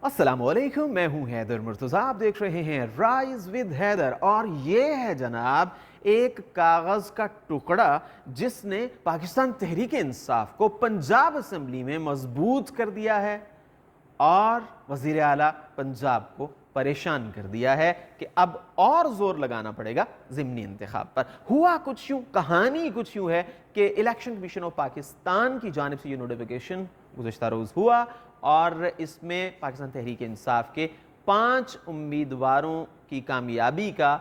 अस्सलामुअलैकुम, मैं हूं हैदर मुर्तज़ा। आप देख रहे हैं राइज विद हैदर। और ये है जनाब एक कागज़ का टुकड़ा जिसने पाकिस्तान तहरीक इंसाफ को पंजाब असम्बली में मजबूत कर दिया है और वज़ीर आला पंजाब को परेशान कर दिया है कि अब और जोर लगाना पड़ेगा ज़िमनी इंतखाब पर। हुआ कुछ यूँ, कहानी कुछ यूँ है कि इलेक्शन कमीशन ऑफ पाकिस्तान की जानिब से ये नोटिफिकेशन गुज़श्ता रोज़ हुआ और इसमें पाकिस्तान तहरीक इंसाफ के 5 उम्मीदवारों की कामयाबी का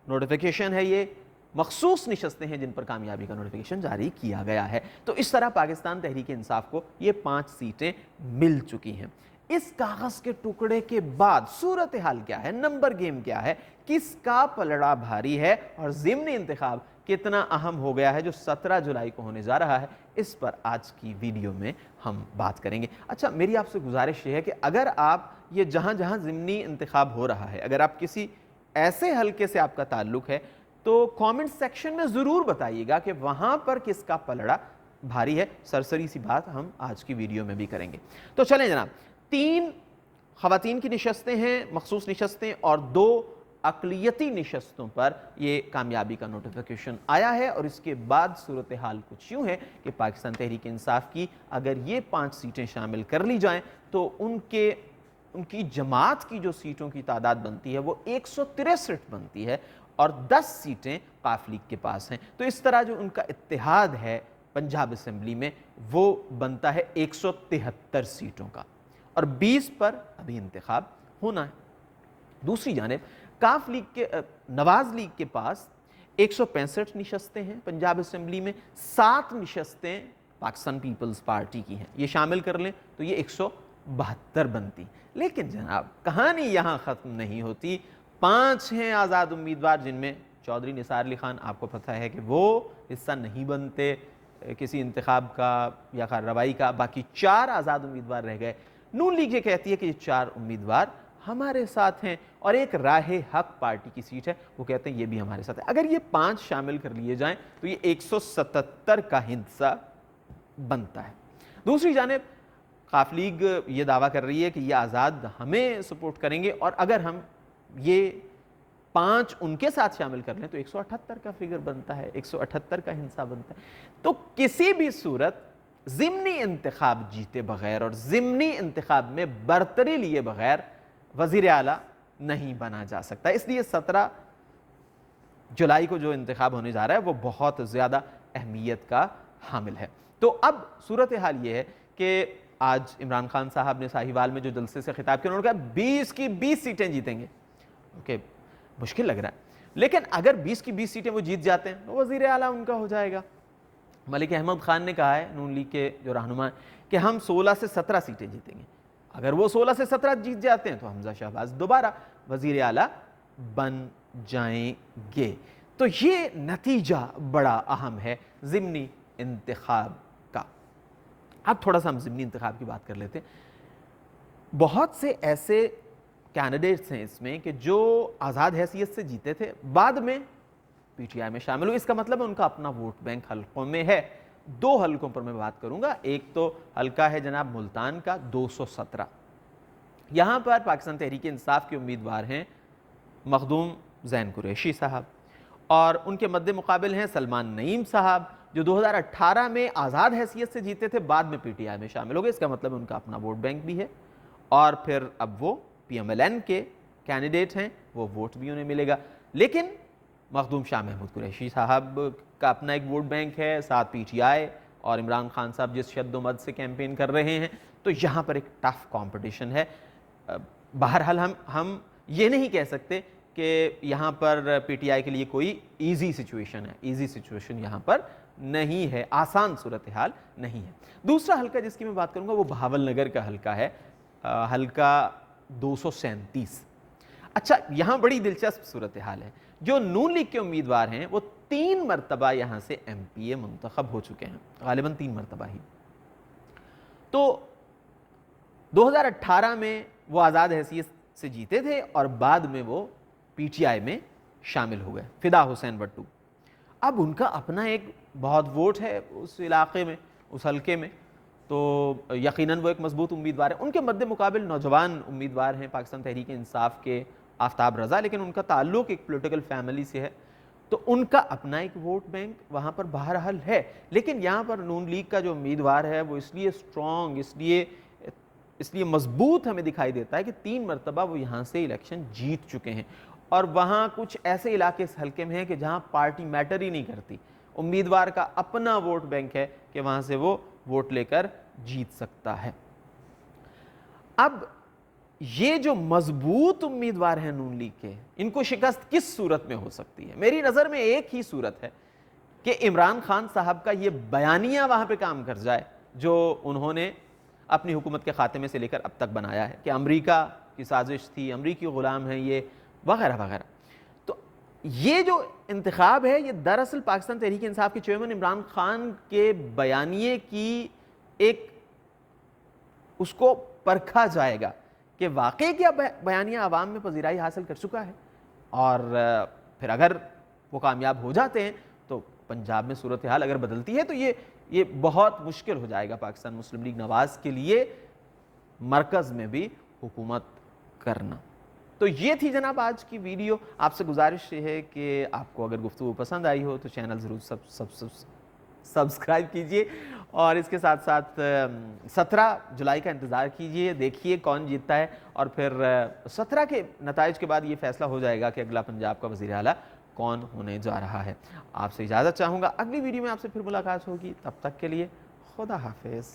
नोटिफिकेशन है। ये मखसूस नशस्तें हैं जिन पर कामयाबी का नोटिफिकेशन जारी किया गया है। तो इस तरह पाकिस्तान तहरीक इंसाफ को ये 5 सीटें मिल चुकी हैं। इस कागज़ के टुकड़े के बाद सूरत हाल क्या है, नंबर गेम क्या है, किसका पलड़ा भारी है और ज़िमनी इंतखाब कितना अहम हो गया है जो 17 जुलाई को होने जा रहा है, इस पर आज की वीडियो में हम बात करेंगे। अच्छा, मेरी आपसे गुजारिश ये है कि अगर आप ये जहाँ जहाँ ज़िमनी इंतखाब हो रहा है, अगर आप किसी ऐसे हलके से आपका ताल्लुक़ है तो कमेंट सेक्शन में ज़रूर बताइएगा कि वहाँ पर किसका पलड़ा भारी है। सरसरी सी बात हम आज की वीडियो में भी करेंगे। तो चलें जनाब, 3 ख़वातीन की नशस्तें हैं, मखसूस नशस्तें, और 2 अक़लियती नशस्तों पर ये कामयाबी का नोटिफिकेशन आया है। और इसके बाद सूरत हाल कुछ यूँ है कि पाकिस्तान तहरीक इंसाफ की अगर ये 5 सीटें शामिल कर ली जाएँ तो उनकी जमात की जो सीटों की तादाद बनती है वो 163 बनती है और 10 सीटें काफ लीग के पास हैं। तो इस तरह जो उनका इत्तेहाद है पंजाब असम्बली में वो बनता है 173 सीटों का और 20 पर अभी इंतखाब होना है। दूसरी जानिब काफ लीग के नवाज लीग के पास 165 नशस्तें हैं पंजाब असम्बली में, 7 नशस्तें पाकिस्तान पीपल्स पार्टी की हैं। ये शामिल कर लें तो ये 172 बनती। लेकिन जनाब कहानी यहाँ ख़त्म नहीं होती। 5 हैं आज़ाद उम्मीदवार जिनमें चौधरी निसार अली खान, आपको पता है कि वो हिस्सा नहीं बनते किसी इंतखाब का या कार्रवाई का। बाकी 4 आज़ाद उम्मीदवार रह गए। नून लीग ये कहती है कि ये 4 उम्मीदवार हमारे साथ हैं और एक राहे हक पार्टी की सीट है, वो कहते हैं ये भी हमारे साथ है। अगर ये 5 शामिल कर लिए जाएं तो ये 177 का हिस्सा बनता है। दूसरी जानिब काफ लीग ये दावा कर रही है कि ये आज़ाद हमें सपोर्ट करेंगे और अगर हम ये 5 उनके साथ शामिल कर लें तो 178 का फिगर बनता है, 178 का हिस्सा बनता है। तो किसी भी सूरत ज़िमनी इंतखाब जीते बगैर और ज़िमनी इंतखाब में बरतरी लिए बगैर वज़ीर आला नहीं बना जा सकता। इसलिए 17 जुलाई को जो इंतखाब होने जा रहा है वो बहुत ज़्यादा अहमियत का हामिल है। तो अब सूरत हाल ये है कि आज इमरान खान साहब ने साहिवाल में जो जलसे से खिताब किया, उन्होंने कहा 20 की 20 सीटें जीतेंगे। ओके, मुश्किल लग रहा है, लेकिन अगर 20 की 20 सीटें वो जीत जाते हैं तो वज़ीर आला उनका हो जाएगा। मलिक अहमद खान ने कहा है, नून लीग के जो रहनुमा हैं, कि हम 16 से 17 सीटें जीतेंगे। अगर वो 16 से 17 जीत जाते हैं तो हमजा शहबाज दोबारा वज़ीर आला बन जाएंगे। तो ये नतीजा बड़ा अहम है ज़िमनी इंतखाब का। अब थोड़ा सा हम ज़िमनी इंतखाब की बात कर लेते हैं। बहुत से ऐसे कैंडिडेट्स हैं इसमें कि जो आज़ाद हैसियत से जीते थे, बाद में पीटीआई में शामिल हुए। इसका मतलब है उनका अपना वोट बैंक हल्कों में है। 2 हल्कों पर मैं बात करूंगा। एक तो हल्का है जनाब मुल्तान का 217। यहाँ पर पाकिस्तान तहरीक इंसाफ के उम्मीदवार हैं मखदूम ज़ैन कुरैशी साहब और उनके मद्दे मुकाबिल हैं सलमान नईम साहब जो 2018 में आज़ाद हैसियत से जीते थे, बाद में पीटीआई में शामिल हो गए। इसका मतलब उनका अपना वोट बैंक भी है और फिर अब वो पीएमएलएन के कैंडिडेट हैं, वो वोट भी उन्हें मिलेगा। लेकिन मखदूम शाह महमूद कुरैशी साहब का अपना एक वोट बैंक है, साथ पीटीआई और इमरान खान साहब जिस शद्दोमद से कैंपेन कर रहे हैं, तो यहाँ पर एक टफ कंपटीशन है। बहरहाल हम ये नहीं कह सकते कि यहाँ पर पीटीआई के लिए कोई ईजी सिचुएशन है। ईजी सिचुएशन यहाँ पर नहीं है, आसान सूरत हाल नहीं है। दूसरा हल्का जिसकी मैं बात करूँगा वो बहावल नगर का हल्का है, हल्का 237। अच्छा, यहाँ बड़ी दिलचस्प सूरत हाल है। जो नून लीग के उम्मीदवार हैं वो 3 मरतबा यहाँ से एमपीए मुंतखब हो चुके हैं, गालिबन 3 मरतबा ही। तो 2018 में वो आज़ाद हैसियत से जीते थे और बाद में वो पीटीआई में शामिल हो गए, फिदा हुसैन भट्टू। अब उनका अपना एक बहुत वोट है उस इलाके में, उस हल्के में, تو یقیناً وہ ایک مضبوط امیدوار ہے. ان کے مد مقابل نوجوان امیدوار ہیں پاکستان تحریک انصاف کے آفتاب رضا, لیکن ان کا تعلق ایک پولیٹیکل فیملی سے ہے, تو ان کا اپنا ایک ووٹ بینک وہاں پر بہرحال ہے. لیکن یہاں پر نون لیگ کا جو امیدوار ہے وہ اس لیے اسٹرانگ, اس لیے مضبوط ہمیں دکھائی دیتا ہے کہ 3 مرتبہ وہ یہاں سے الیکشن جیت چکے ہیں, اور وہاں کچھ ایسے علاقے اس حلقے میں ہیں کہ جہاں پارٹی میٹر ہی نہیں کرتی, امیدوار کا اپنا ووٹ بینک ہے کہ وہاں سے وہ ووٹ لے کر جیت سکتا ہے. اب یہ جو مضبوط امیدوار ہیں نون لیگ کے, ان کو شکست کس صورت میں ہو سکتی ہے؟ میری نظر میں ایک ہی صورت ہے کہ عمران خان صاحب کا یہ بیانیہ وہاں پہ کام کر جائے جو انہوں نے اپنی حکومت کے خاتمے سے لے کر اب تک بنایا ہے, کہ امریکہ کی سازش تھی, امریکی غلام ہیں یہ, وغیرہ وغیرہ. تو یہ جو انتخاب ہے یہ دراصل پاکستان تحریک انصاف کے چیئرمین عمران خان کے بیانیے کی ایک اس کو پرکھا جائے گا کہ واقعی کیا بیانیہ عوام میں پذیرائی حاصل کر چکا ہے, اور پھر اگر وہ کامیاب ہو جاتے ہیں تو پنجاب میں صورتحال اگر بدلتی ہے تو یہ بہت مشکل ہو جائے گا پاکستان مسلم لیگ نواز کے لیے مرکز میں بھی حکومت کرنا. تو یہ تھی جناب آج کی ویڈیو. آپ سے گزارش یہ ہے کہ آپ کو اگر گفتگو پسند آئی ہو تو چینل ضرور سبسکرائب کیجئے, اور اس کے ساتھ ساتھ 17 جولائی کا انتظار کیجئے, دیکھیے کون جیتتا ہے, اور پھر 17 کے نتائج کے بعد یہ فیصلہ ہو جائے گا کہ اگلا پنجاب کا وزیر اعلیٰ کون ہونے جا رہا ہے. آپ سے اجازت چاہوں گا, اگلی ویڈیو میں آپ سے پھر ملاقات ہوگی, تب تک کے لیے خدا حافظ.